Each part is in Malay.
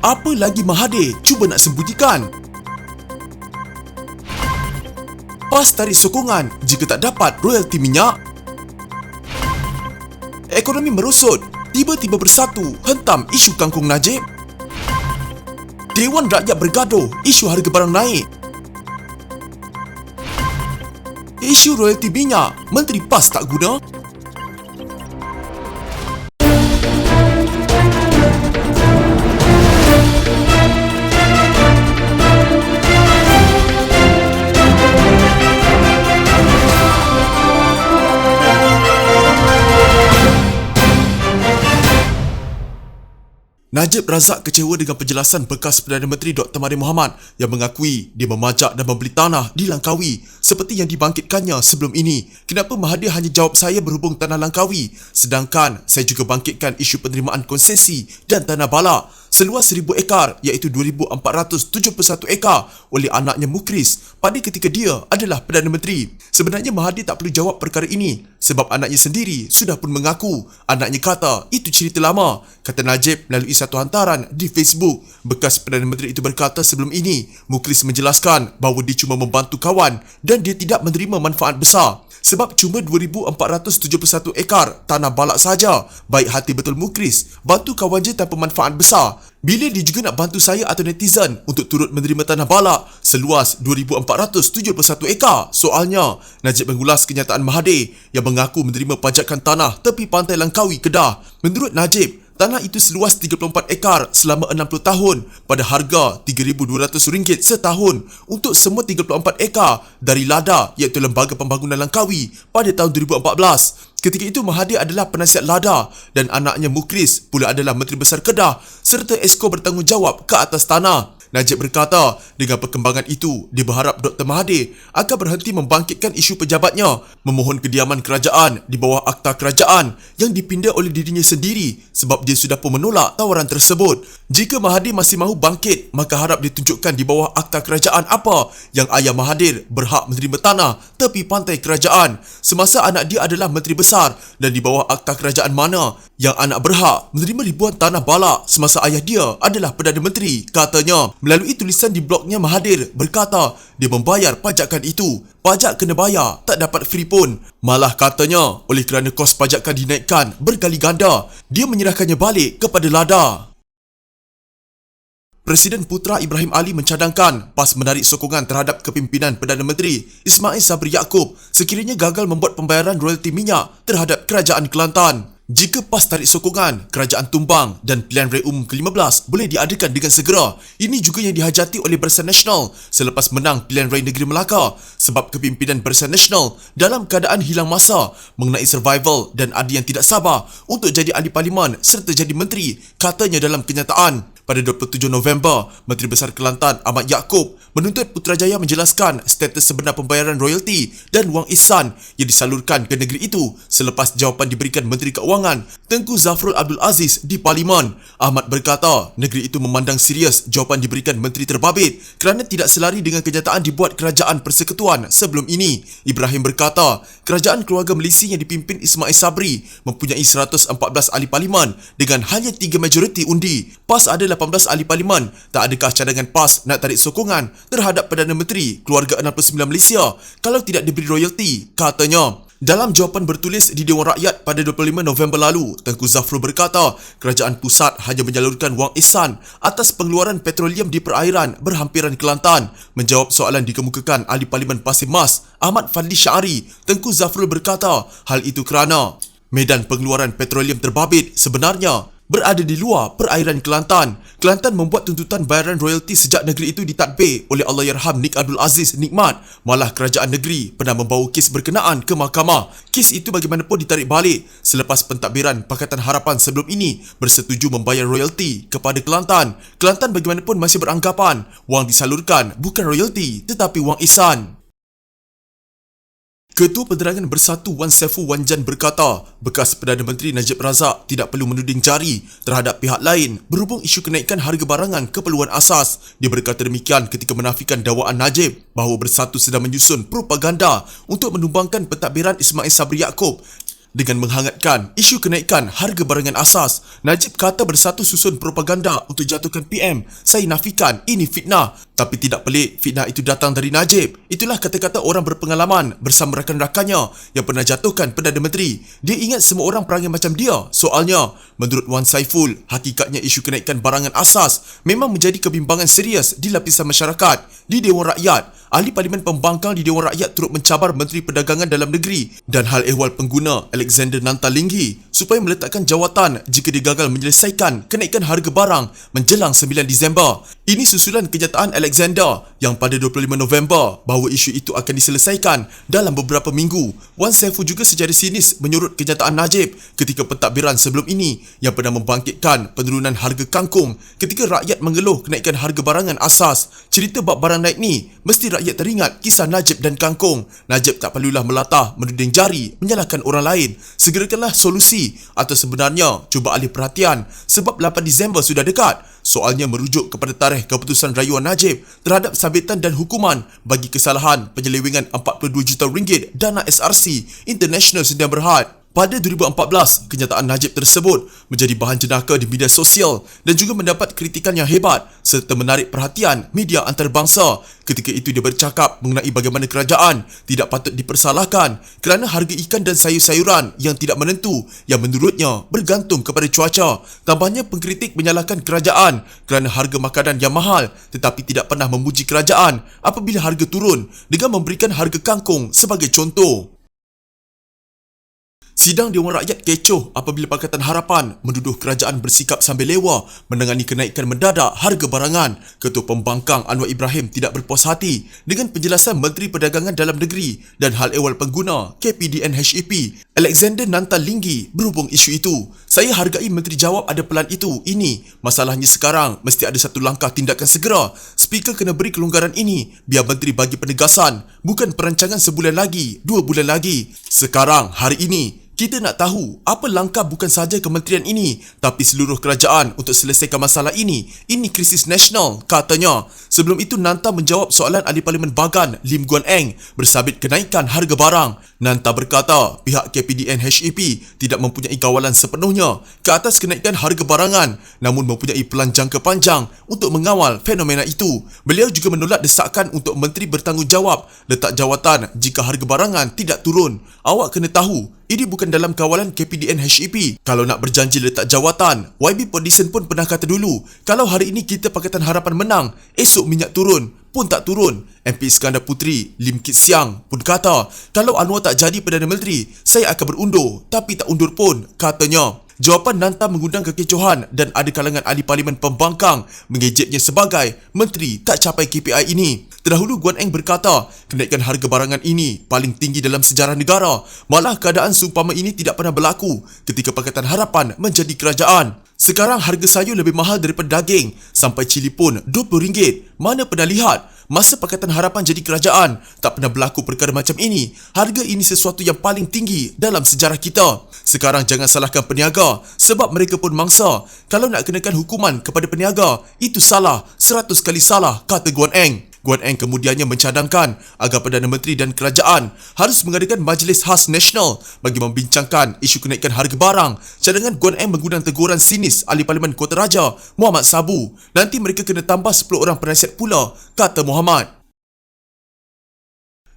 Apa lagi Mahathir cuba nak sembunyikan? PAS tarik sokongan jika tak dapat royalti minyak. Ekonomi merosot, tiba-tiba bersatu hentam isu kangkung Najib. Dewan Rakyat bergaduh, isu harga barang naik. Isu royalti minyak, Menteri PAS tak guna. Najib Razak kecewa dengan penjelasan bekas Perdana Menteri Dr. Mahathir Mohamad yang mengakui dia memajak dan membeli tanah di Langkawi seperti yang dibangkitkannya sebelum ini. Kenapa Mahathir hanya jawab saya berhubung tanah Langkawi, sedangkan saya juga bangkitkan isu penerimaan konsesi dan tanah balak seluas 1,000 ekar iaitu 2,471 ekar oleh anaknya Mukris pada ketika dia adalah Perdana Menteri. Sebenarnya Mahathir tak perlu jawab perkara ini sebab anaknya sendiri sudah pun mengaku. Anaknya kata itu cerita lama, kata Najib melalui satu hantaran di Facebook. Bekas Perdana Menteri itu berkata sebelum ini Mukris menjelaskan bahawa dia cuma membantu kawan dan dia tidak menerima manfaat besar. Sebab cuma 2,471 ekar tanah balak saja. Baik hati betul Mukris, bantu kawan je tanpa manfaat besar. Bila dia juga nak bantu saya atau netizen untuk turut menerima tanah balak seluas 2,471 ekar? Soalnya, Najib mengulas kenyataan Mahathir yang mengaku menerima pajakan tanah tepi pantai Langkawi, Kedah. Menurut Najib, tanah itu seluas 34 ekar selama 60 tahun pada harga RM3,200 setahun untuk semua 34 ekar dari LADA iaitu Lembaga Pembangunan Langkawi pada tahun 2014. Ketika itu Mahathir adalah penasihat LADA dan anaknya Mukris pula adalah Menteri Besar Kedah serta Esko bertanggungjawab ke atas tanah. Najib berkata, dengan perkembangan itu, dia berharap Dr. Mahathir akan berhenti membangkitkan isu pejabatnya memohon kediaman kerajaan di bawah akta kerajaan yang dipindah oleh dirinya sendiri sebab dia sudah pun menolak tawaran tersebut. Jika Mahathir masih mahu bangkit, maka harap ditunjukkan di bawah akta kerajaan apa yang ayah Mahathir berhak menerima tanah tepi pantai kerajaan semasa anak dia adalah Menteri Besar dan di bawah akta kerajaan mana yang anak berhak menerima ribuan tanah balak semasa ayah dia adalah Perdana Menteri, katanya. Melalui tulisan di blognya, Mahathir berkata dia membayar pajakan itu. Pajak kena bayar, tak dapat free pun. Malah katanya, oleh kerana kos pajakan dinaikkan berkali ganda, dia menyerahkannya balik kepada LADA. Presiden Putra Ibrahim Ali mencadangkan PAS menarik sokongan terhadap kepimpinan Perdana Menteri Ismail Sabri Yaakob sekiranya gagal membuat pembayaran royalti minyak terhadap Kerajaan Kelantan. Jika PAS tarik sokongan, kerajaan tumbang dan pilihan raya umum ke-15 boleh diadakan dengan segera. Ini juga yang dihajati oleh Barisan Nasional selepas menang pilihan raya negeri Melaka sebab kepimpinan Barisan Nasional dalam keadaan hilang masa mengenai survival dan ada yang tidak sabar untuk jadi ahli parlimen serta jadi menteri, katanya dalam kenyataan. Pada 27 November, Menteri Besar Kelantan Ahmad Yaakob menuntut Putrajaya menjelaskan status sebenar pembayaran royalti dan wang ihsan yang disalurkan ke negeri itu selepas jawapan diberikan Menteri Keuangan Tengku Zafrul Abdul Aziz di Parlimen. Ahmad berkata negeri itu memandang serius jawapan diberikan Menteri terbabit kerana tidak selari dengan kenyataan dibuat Kerajaan Persekutuan sebelum ini. Ibrahim berkata kerajaan keluarga Malaysia yang dipimpin Ismail Sabri mempunyai 114 ahli parlimen dengan hanya 3 majoriti undi. PAS ada 18 ahli parlimen. Tak adakah cadangan PAS nak tarik sokongan terhadap Perdana Menteri Keluarga 69 Malaysia kalau tidak diberi royalti, katanya. Dalam jawapan bertulis di Dewan Rakyat pada 25 November lalu, Tengku Zafrul berkata kerajaan pusat hanya menyalurkan wang ihsan atas pengeluaran petroleum di perairan berhampiran Kelantan. Menjawab soalan dikemukakan ahli parlimen Pasir Mas Ahmad Fadli Syari, Tengku Zafrul berkata hal itu kerana medan pengeluaran petroleum terbabit sebenarnya berada di luar perairan Kelantan. Kelantan membuat tuntutan bayaran royalti sejak negeri itu ditadbir oleh Allahyarham Nik Abdul Aziz Nikmat. Malah kerajaan negeri pernah membawa kes berkenaan ke mahkamah. Kes itu bagaimanapun ditarik balik selepas pentadbiran Pakatan Harapan sebelum ini bersetuju membayar royalti kepada Kelantan. Kelantan bagaimanapun masih beranggapan wang disalurkan bukan royalti tetapi wang ihsan. Ketua Penerangan Bersatu Wan Saiful Wanjan berkata, bekas Perdana Menteri Najib Razak tidak perlu menuding jari terhadap pihak lain berhubung isu kenaikan harga barangan keperluan asas. Dia berkata demikian ketika menafikan dakwaan Najib bahawa Bersatu sedang menyusun propaganda untuk menumbangkan pentadbiran Ismail Sabri Yaakob. Dengan menghangatkan isu kenaikan harga barangan asas, Najib kata bersatu susun propaganda untuk jatuhkan PM. Saya nafikan ini fitnah. Tapi tidak pelik fitnah itu datang dari Najib. Itulah kata-kata orang berpengalaman bersama rakan-rakannya yang pernah jatuhkan Perdana Menteri. Dia ingat semua orang perangai macam dia. Soalnya, menurut Wan Saiful, hakikatnya isu kenaikan barangan asas memang menjadi kebimbangan serius di lapisan masyarakat. Di Dewan Rakyat, Ahli Parlimen Pembangkang di Dewan Rakyat turut mencabar Menteri Perdagangan Dalam Negeri dan hal ehwal pengguna Alexander Nantalinggi supaya meletakkan jawatan jika dia gagal menyelesaikan kenaikan harga barang menjelang 9 Disember. Ini susulan kenyataan Alexander yang pada 25 November bahawa isu itu akan diselesaikan dalam beberapa minggu. Wan Saiful juga secara sinis menyorot kenyataan Najib ketika pentadbiran sebelum ini yang pernah membangkitkan penurunan harga kangkung ketika rakyat mengeluh kenaikan harga barangan asas. Cerita bab barang naik ni, mesti rakyat teringat kisah Najib dan kangkung. Najib tak perlulah melatah, menuding jari, menyalahkan orang lain. Segerakanlah solusi atau sebenarnya cuba alih perhatian sebab 8 Disember sudah dekat. Soalnya merujuk kepada tarikh keputusan rayuan Najib terhadap sabitan dan hukuman bagi kesalahan penyelewengan 42 juta ringgit dana SRC International Sdn Bhd. Pada 2014, kenyataan Najib tersebut menjadi bahan jenaka di media sosial dan juga mendapat kritikan yang hebat serta menarik perhatian media antarabangsa. Ketika itu dia bercakap mengenai bagaimana kerajaan tidak patut dipersalahkan kerana harga ikan dan sayur-sayuran yang tidak menentu yang menurutnya bergantung kepada cuaca. Tambahnya, pengkritik menyalahkan kerajaan kerana harga makanan yang mahal tetapi tidak pernah memuji kerajaan apabila harga turun dengan memberikan harga kangkung sebagai contoh. Sidang Dewan Rakyat kecoh apabila Pakatan Harapan menduduh kerajaan bersikap sambil lewa menangani kenaikan mendadak harga barangan. Ketua Pembangkang Anwar Ibrahim tidak berpuas hati dengan penjelasan Menteri Perdagangan Dalam Negeri dan Hal Ehwal Pengguna KPDN HEP Alexander Nantalinggi berhubung isu itu. Saya hargai Menteri jawab ada pelan itu. Ini masalahnya sekarang mesti ada satu langkah tindakan segera. Speaker kena beri kelonggaran ini biar Menteri bagi penegasan, bukan perancangan sebulan lagi, 2 bulan lagi. Sekarang, hari ini, kita nak tahu apa langkah bukan sahaja kementerian ini tapi seluruh kerajaan untuk selesaikan masalah ini. Ini krisis nasional, katanya. Sebelum itu, Nanta menjawab soalan Ahli Parlimen Bagan Lim Guan Eng bersabit kenaikan harga barang. Nanta berkata pihak KPDN HEP tidak mempunyai kawalan sepenuhnya ke atas kenaikan harga barangan namun mempunyai pelan jangka panjang untuk mengawal fenomena itu. Beliau juga menolak desakan untuk menteri bertanggungjawab letak jawatan jika harga barangan tidak turun. Awak kena tahu, ini bukan dalam kawalan KPDN HEP. Kalau nak berjanji letak jawatan, YB Podison pun pernah kata dulu, kalau hari ini kita Pakatan Harapan menang, esok minyak turun pun tak turun. MP Iskandar Puteri Lim Kit Siang pun kata, kalau Anwar tak jadi Perdana Menteri, saya akan berundur, tapi tak undur pun, katanya. Jawapan Nanta mengundang kekecohan dan ada kalangan ahli parlimen pembangkang mengejeknya sebagai menteri tak capai KPI ini. Terdahulu Guan Eng berkata, kenaikan harga barangan ini paling tinggi dalam sejarah negara. Malah keadaan seumpama ini tidak pernah berlaku ketika Pakatan Harapan menjadi kerajaan. Sekarang harga sayur lebih mahal daripada daging, sampai cili pun RM20. Mana pernah lihat? Masa Pakatan Harapan jadi kerajaan, tak pernah berlaku perkara macam ini. Harga ini sesuatu yang paling tinggi dalam sejarah kita. Sekarang jangan salahkan peniaga sebab mereka pun mangsa. Kalau nak kenakan hukuman kepada peniaga, itu salah, 100 kali salah, kata Guan Eng. Guan Eng kemudiannya mencadangkan agar Perdana Menteri dan kerajaan harus mengadakan Majlis Khas Nasional bagi membincangkan isu kenaikan harga barang. Cadangan Guan Eng mengundang teguran sinis Ahli Parlimen Kota Raja Muhammad Sabu. Nanti mereka kena tambah 10 orang penasihat pula, kata Muhammad.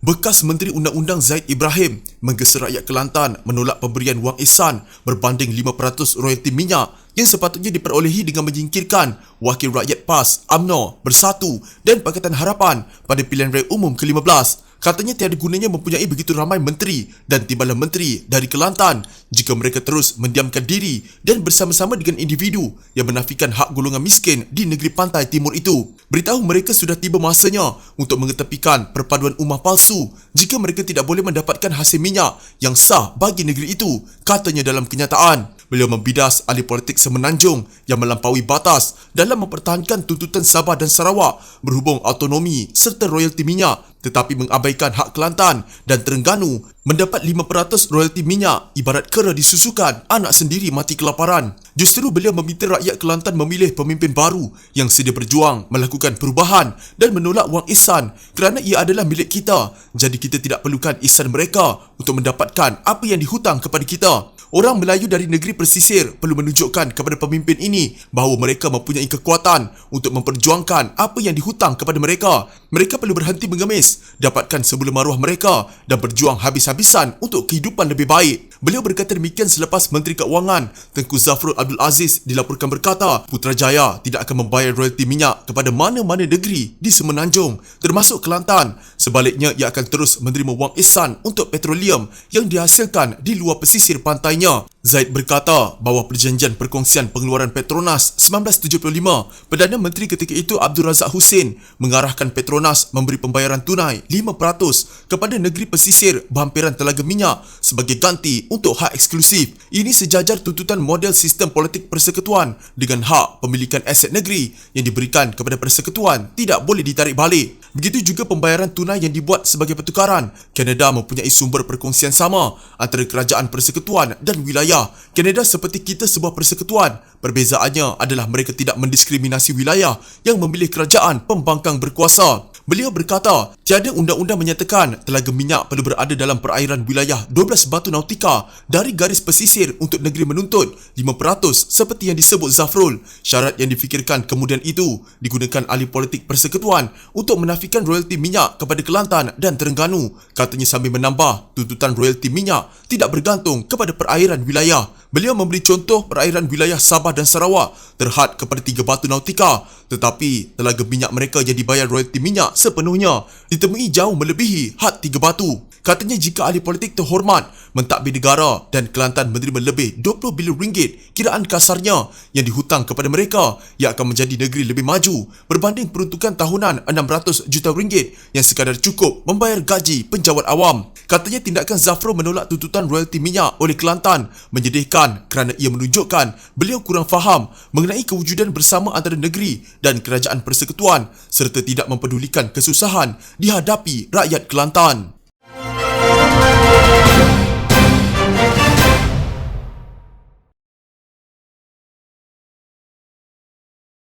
Bekas Menteri Undang-Undang Zaid Ibrahim menggesa rakyat Kelantan menolak pemberian wang ihsan berbanding 5% royalti minyak yang sepatutnya diperolehi dengan menyingkirkan Wakil Rakyat PAS, UMNO, Bersatu dan Pakatan Harapan pada pilihan raya umum ke-15. Katanya tiada gunanya mempunyai begitu ramai menteri dan timbalan menteri dari Kelantan jika mereka terus mendiamkan diri dan bersama-sama dengan individu yang menafikan hak golongan miskin di negeri pantai timur itu. Beritahu mereka sudah tiba masanya untuk mengetepikan perpaduan umah palsu jika mereka tidak boleh mendapatkan hasil minyak yang sah bagi negeri itu, katanya dalam kenyataan. Beliau membidas ahli politik semenanjung yang melampaui batas dalam mempertahankan tuntutan Sabah dan Sarawak berhubung autonomi serta royalti minyak. tetapi mengabaikan hak Kelantan dan Terengganu mendapat 5% royalti minyak ibarat kera disusukan, anak sendiri mati kelaparan. Justru beliau meminta rakyat Kelantan memilih pemimpin baru yang sedia berjuang, melakukan perubahan dan menolak wang ihsan kerana ia adalah milik kita. Jadi kita tidak perlukan ihsan mereka untuk mendapatkan apa yang dihutang kepada kita. Orang Melayu dari negeri pesisir perlu menunjukkan kepada pemimpin ini bahawa mereka mempunyai kekuatan untuk memperjuangkan apa yang dihutang kepada mereka. Mereka perlu berhenti mengemis, dapatkan sebelum maruah mereka dan berjuang habis-habisan untuk kehidupan lebih baik. Beliau berkata demikian selepas Menteri Keuangan Tengku Zafrul Abdul Aziz dilaporkan berkata, Putrajaya tidak akan membayar royalti minyak kepada mana-mana negeri di Semenanjung, termasuk Kelantan. Sebaliknya, ia akan terus menerima wang ihsan untuk petroleum yang dihasilkan di luar pesisir pantainya. Zaid berkata bahawa perjanjian perkongsian pengeluaran Petronas 1975, Perdana Menteri ketika itu Abdul Razak Hussein mengarahkan Petronas memberi pembayaran tunai 5% kepada negeri pesisir berhampiran telaga minyak sebagai ganti untuk hak eksklusif. Ini sejajar tuntutan model sistem politik persekutuan dengan hak pemilikan aset negeri yang diberikan kepada persekutuan tidak boleh ditarik balik. Begitu juga pembayaran tunai yang dibuat sebagai pertukaran. Kanada mempunyai sumber perkongsian sama antara kerajaan persekutuan dan wilayah. Kanada seperti kita sebuah persekutuan. Perbezaannya adalah mereka tidak mendiskriminasi wilayah yang memilih kerajaan pembangkang berkuasa. Beliau berkata, tiada undang-undang menyatakan telaga minyak perlu berada dalam perairan wilayah 12 batu nautika dari garis pesisir untuk negeri menuntut 5% seperti yang disebut Zafrul. Syarat yang difikirkan kemudian itu digunakan ahli politik persekutuan untuk menafikan royalti minyak kepada Kelantan dan Terengganu. Katanya sambil menambah, tuntutan royalti minyak tidak bergantung kepada perairan wilayah. Beliau memberi contoh perairan wilayah Sabah dan Sarawak terhad kepada 3 batu nautika, tetapi telaga minyak mereka yang dibayar royalti minyak sepenuhnya ditemui jauh melebihi had 3 batu. Katanya jika ahli politik terhormat mentadbir negara dan Kelantan menerima lebih 20 bilion ringgit kiraan kasarnya yang dihutang kepada mereka, ia akan menjadi negeri lebih maju berbanding peruntukan tahunan 600 juta ringgit yang sekadar cukup membayar gaji penjawat awam. Katanya tindakan Zafrul menolak tuntutan royalti minyak oleh Kelantan menyedihkan kerana ia menunjukkan beliau kurang faham mengenai kewujudan bersama antara negeri dan kerajaan persekutuan serta tidak mempedulikan kesusahan dihadapi rakyat Kelantan.